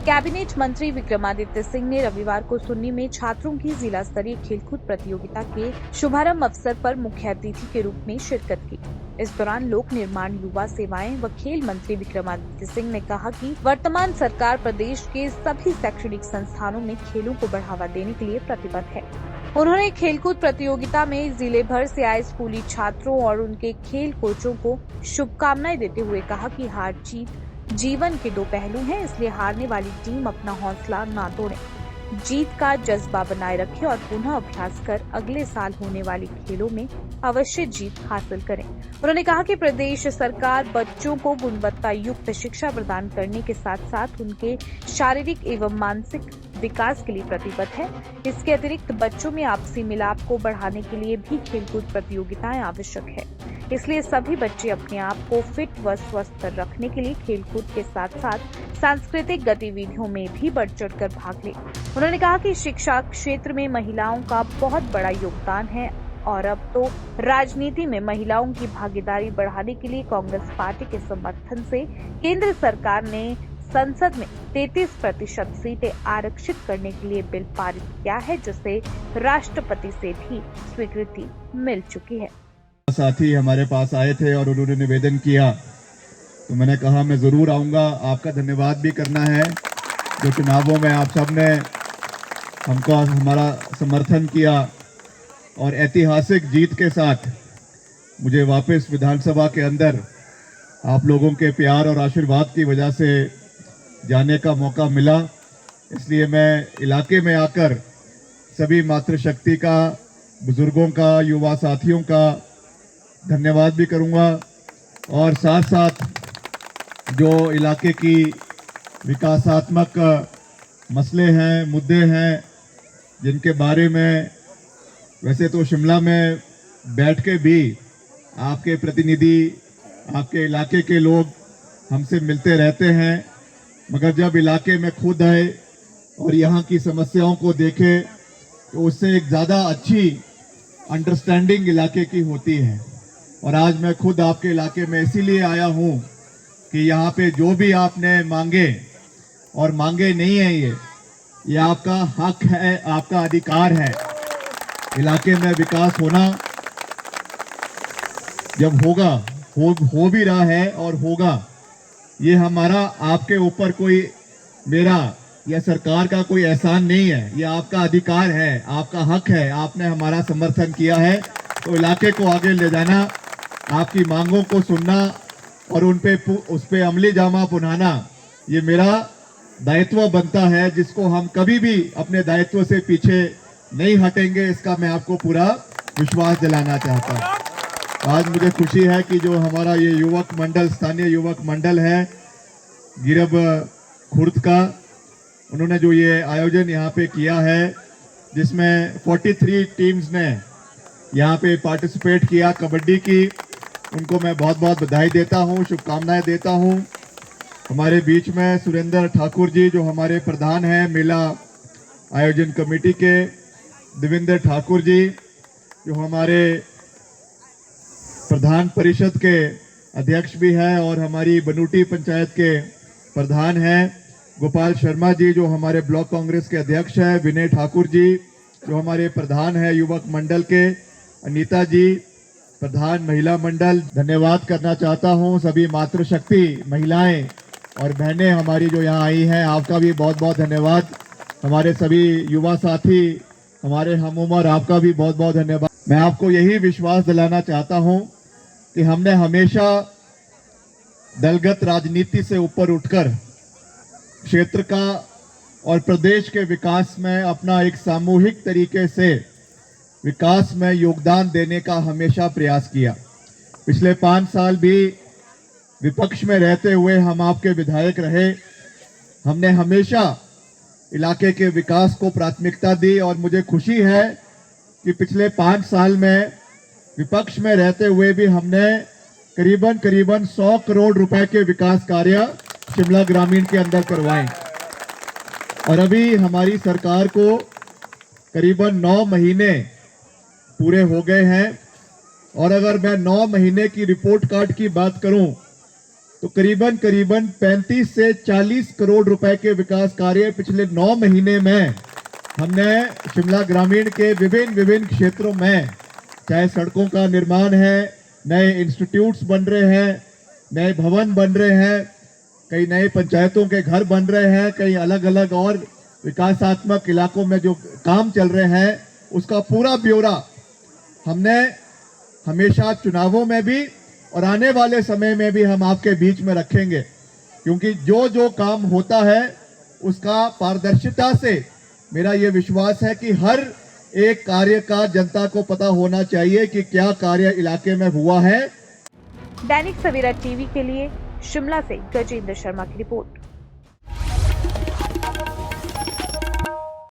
Cabinet मंत्री विक्रमादित्य सिंह ने रविवार को सुन्नी में छात्रों की जिला स्तरीय खेलकूद प्रतियोगिता के शुभारंभ अवसर पर मुख्य अतिथि के रूप में शिरकत की। इस दौरान लोक निर्माण, युवा सेवाएं व खेल मंत्री विक्रमादित्य सिंह ने कहा कि वर्तमान सरकार प्रदेश के सभी शैक्षणिक संस्थानों में खेलों को बढ़ावा देने के लिए प्रतिबद्ध है। उन्होंने खेलकूद प्रतियोगिता में जिले भर से आए स्कूली छात्रों और उनके खेल कोचों को शुभकामनाएं देते हुए कहा कि हार जीत जीवन के दो पहलू हैं, इसलिए हारने वाली टीम अपना हौसला ना तोड़े, जीत का जज्बा बनाए रखे और पुनः अभ्यास कर अगले साल होने वाली खेलों में अवश्य जीत हासिल करें। उन्होंने कहा कि प्रदेश सरकार बच्चों को गुणवत्ता युक्त शिक्षा प्रदान करने के साथ साथ उनके शारीरिक एवं मानसिक विकास के लिए प्रतिबद्ध है। इसके अतिरिक्त बच्चों में आपसी मिलाप को बढ़ाने के लिए भी खेलकूद प्रतियोगिताएं आवश्यक है, इसलिए सभी बच्चे अपने आप को फिट व स्वस्थ रखने के लिए खेलकूद के साथ साथ सांस्कृतिक गतिविधियों में भी बढ़ चढ़कर भाग लें। उन्होंने कहा कि शिक्षा क्षेत्र में महिलाओं का बहुत बड़ा योगदान है और अब तो राजनीति में महिलाओं की भागीदारी बढ़ाने के लिए कांग्रेस पार्टी के समर्थन से केंद्र सरकार ने संसद में 33% सीटें आरक्षित करने के लिए बिल पारित किया है, जिसे राष्ट्रपति से भी स्वीकृति मिल चुकी है। साथी हमारे पास आए थे और उन्होंने निवेदन किया, तो मैंने कहा मैं जरूर आऊंगा। आपका धन्यवाद भी करना है जो चुनावों में आप सबने हमको हमारा समर्थन किया और ऐतिहासिक जीत के साथ मुझे वापस विधानसभा के अंदर आप लोगों के प्यार और आशीर्वाद की वजह से जाने का मौका मिला। इसलिए मैं इलाके में आकर सभी मातृशक्ति का, बुजुर्गों का, युवा साथियों का धन्यवाद भी करूंगा और साथ साथ जो इलाके की विकासात्मक मसले हैं, मुद्दे हैं, जिनके बारे में वैसे तो शिमला में बैठ के भी आपके प्रतिनिधि, आपके इलाके के लोग हमसे मिलते रहते हैं, मगर जब इलाके में खुद आए और यहाँ की समस्याओं को देखे तो उससे एक ज़्यादा अच्छी अंडरस्टैंडिंग इलाके की होती है। और आज मैं खुद आपके इलाके में इसीलिए आया हूँ कि यहाँ पे जो भी आपने मांगे और मांगे नहीं है, ये आपका हक है, आपका अधिकार है। इलाके में विकास होना जब होगा, हो भी रहा है और होगा, ये हमारा आपके ऊपर कोई मेरा या सरकार का कोई एहसान नहीं है, ये आपका अधिकार है, आपका हक है। आपने हमारा समर्थन किया है तो इलाके को आगे ले जाना, आपकी मांगों को सुनना और उस पे अमली जामा पुनाना, ये मेरा दायित्व बनता है, जिसको हम कभी भी अपने दायित्व से पीछे नहीं हटेंगे। इसका मैं आपको पूरा विश्वास दिलाना चाहता हूँ। आज मुझे खुशी है कि जो हमारा ये युवक मंडल, स्थानीय युवक मंडल है गिरब खुर्द का, उन्होंने जो ये आयोजन यहाँ पे किया है, जिसमें 43 टीम्स ने यहाँ पे पार्टिसिपेट किया कबड्डी की, उनको मैं बहुत बहुत बधाई देता हूँ, शुभकामनाएं देता हूँ। हमारे बीच में सुरेंद्र ठाकुर जी जो हमारे प्रधान हैं मेला आयोजन कमेटी के, देवेंद्र ठाकुर जी जो हमारे प्रधान परिषद के अध्यक्ष भी हैं और हमारी बनूटी पंचायत के प्रधान हैं, गोपाल शर्मा जी जो हमारे ब्लॉक कांग्रेस के अध्यक्ष हैं, विनय ठाकुर जी जो हमारे प्रधान हैं युवक मंडल के, अनीता जी प्रधान महिला मंडल। धन्यवाद करना चाहता हूं सभी मातृशक्ति महिलाएं और बहनें हमारी जो यहाँ आई हैं, आपका भी बहुत बहुत धन्यवाद। हमारे सभी युवा साथी, हमारे हम उम्र, आपका भी बहुत बहुत धन्यवाद। मैं आपको यही विश्वास दिलाना चाहता हूं कि हमने हमेशा दलगत राजनीति से ऊपर उठकर क्षेत्र का और प्रदेश के विकास में अपना एक सामूहिक तरीके से विकास में योगदान देने का हमेशा प्रयास किया। पिछले 5 साल भी विपक्ष में रहते हुए हम आपके विधायक रहे। हमने हमेशा इलाके के विकास को प्राथमिकता दी और मुझे खुशी है कि पिछले 5 साल में विपक्ष में रहते हुए भी हमने करीबन 100 करोड़ रुपए के विकास कार्य शिमला ग्रामीण के अंदर करवाए। और अभी हमारी सरकार को करीबन 9 महीने पूरे हो गए हैं और अगर मैं 9 महीने की रिपोर्ट कार्ड की बात करूं तो करीबन करीबन 35 से 40 करोड़ रुपए के विकास कार्य पिछले 9 महीने में हमने शिमला ग्रामीण के विभिन्न विभिन्न क्षेत्रों में, चाहे सड़कों का निर्माण है, नए इंस्टीट्यूट्स बन रहे हैं, नए भवन बन रहे हैं, कई नए पंचायतों के घर बन रहे हैं, कई अलग अलग और विकासात्मक इलाकों में जो काम चल रहे हैं, उसका पूरा ब्यौरा हमने हमेशा चुनावों में भी और आने वाले समय में भी हम आपके बीच में रखेंगे, क्योंकि जो जो काम होता है उसका पारदर्शिता से मेरा ये विश्वास है कि हर एक कार्य का जनता को पता होना चाहिए कि क्या कार्य इलाके में हुआ है। दैनिक सवेरा टीवी के लिए शिमला से गजेंद्र शर्मा की रिपोर्ट।